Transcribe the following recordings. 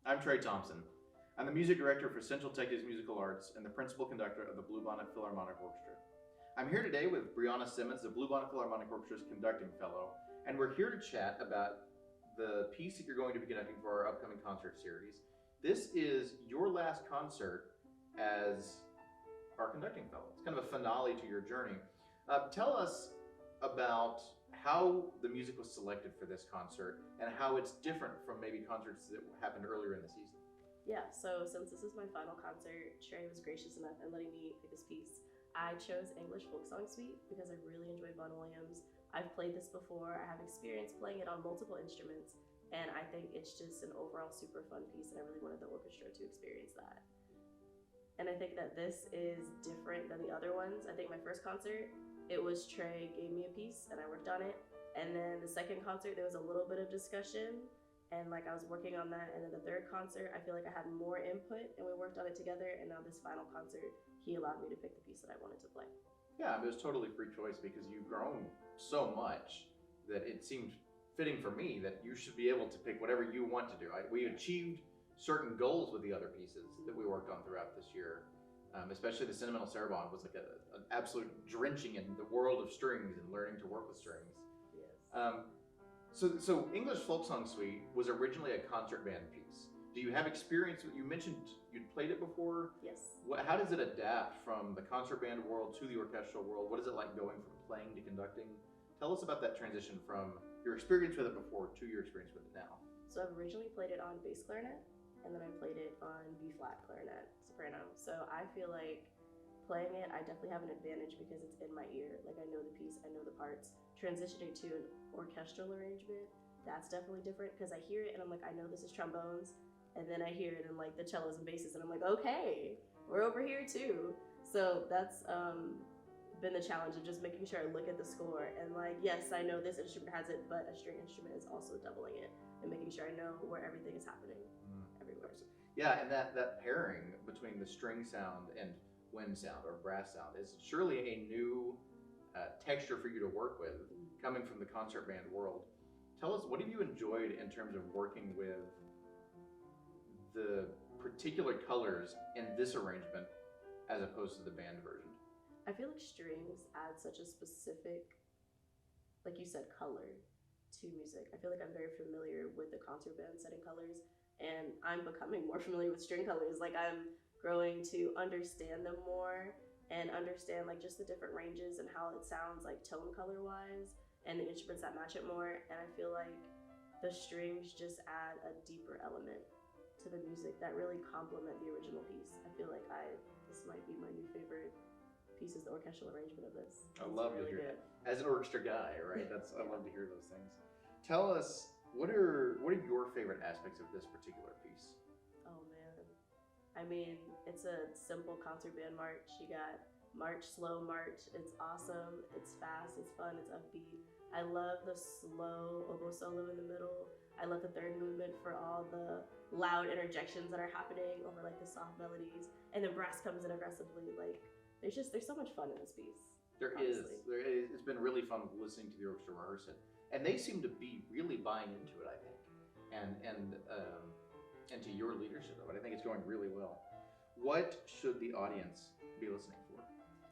I'm Trey Thompson. I'm the music director for Central Texas Musical Arts and the principal conductor of the Bluebonnet Philharmonic Orchestra. I'm here today with Brianna Simmons, the Bluebonnet Philharmonic Orchestra's conducting fellow, and we're here to chat about the piece that you're going to be conducting for our upcoming concert series. This is your last concert as our conducting fellow. It's kind of a finale to your journey. Tell us about how the music was selected for this concert and how it's different from maybe concerts that happened earlier in the season. Yeah, so since this is my final concert, Trey was gracious enough in letting me pick this piece. I chose English Folk Song Suite because I really enjoy Vaughan Williams. I've played this before, I have experience playing it on multiple instruments, and I think it's just an overall super fun piece, and I really wanted the orchestra to experience that. And I think that this is different than the other ones. I think my first concert, it was Trey gave me a piece and I worked on it. And then the second concert, there was a little bit of discussion and I was working on that. And then the third concert, I feel like I had more input and we worked on it together. And now this final concert, he allowed me to pick the piece that I wanted to play. Yeah, it was totally free choice because you've grown so much that it seemed fitting for me that you should be able to pick whatever you want to do. We achieved certain goals with the other pieces that we worked on throughout this year. Especially the Sentimental Sarabande was like an absolute drenching in the world of strings and learning to work with strings. Yes. So English Folk Song Suite was originally a concert band piece. Do you have experience? You mentioned you'd played it before. Yes. How does it adapt from the concert band world to the orchestral world? What is it like going from playing to conducting? Tell us about that transition from your experience with it before to your experience with it now. So I've originally played it on bass clarinet, and then I played it on B-flat clarinet, soprano. So I feel like playing it, I definitely have an advantage because it's in my ear. Like I know the piece, I know the parts. Transitioning to an orchestral arrangement, that's definitely different because I hear it and I'm like, I know this is trombones. And then I hear it in like the cellos and basses and I'm like, okay, we're over here too. So that's been the challenge of just making sure I look at the score and like, yes, I know this instrument has it, but a string instrument is also doubling it and making sure I know where everything is happening everywhere. Yeah, and that pairing between the string sound and wind sound or brass sound is surely a new texture for you to work with coming from the concert band world. Tell us, what have you enjoyed in terms of working with the particular colors in this arrangement as opposed to the band version? I feel like strings add such a specific, like you said, color to music. I feel like I'm very familiar with the concert band setting colors, and I'm becoming more familiar with string colors. Like I'm growing to understand them more and understand like just the different ranges and how it sounds like tone color wise and the instruments that match it more. And I feel like the strings just add a deeper element to the music that really complement the original piece. I feel like this might be my new favorite piece, is the orchestral arrangement of this. I love to hear it. As an orchestra guy, right? I love to hear those things. Tell us, what are your favorite aspects of this particular piece? Oh man, I mean, it's a simple concert band march. You got march, slow march. It's awesome. It's fast. It's fun. It's upbeat. I love the slow oboe solo in the middle. I love the third movement for all the loud interjections that are happening over like the soft melodies, and then brass comes in aggressively. Like there's so much fun in this piece. There is. It's been really fun listening to the orchestra rehearse it, and they seem to be really buying into it, I think, and to your leadership of it. I think it's going really well. What should the audience be listening for?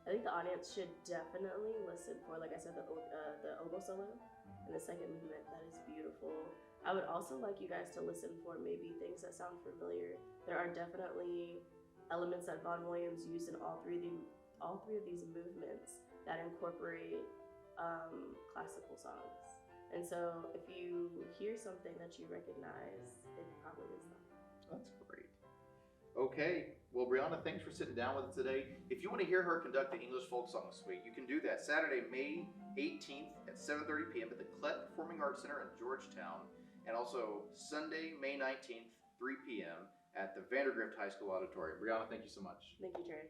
I think the audience should definitely listen for, like I said, the oboe solo and the second movement. That is beautiful. I would also like you guys to listen for maybe things that sound familiar. There are definitely elements that Vaughan Williams used in all three of these movements that incorporate classical songs. And so if you hear something that you recognize, it probably is them. That's great. Okay, well, Brianna, thanks for sitting down with us today. If you want to hear her conduct the English Folk Song Suite, you can do that Saturday, May 18th at 7:30 p.m. at the Klett Performing Arts Center in Georgetown, and also Sunday, May 19th, 3 p.m. at the Vandergrift High School Auditorium. Brianna, thank you so much. Thank you, Trey.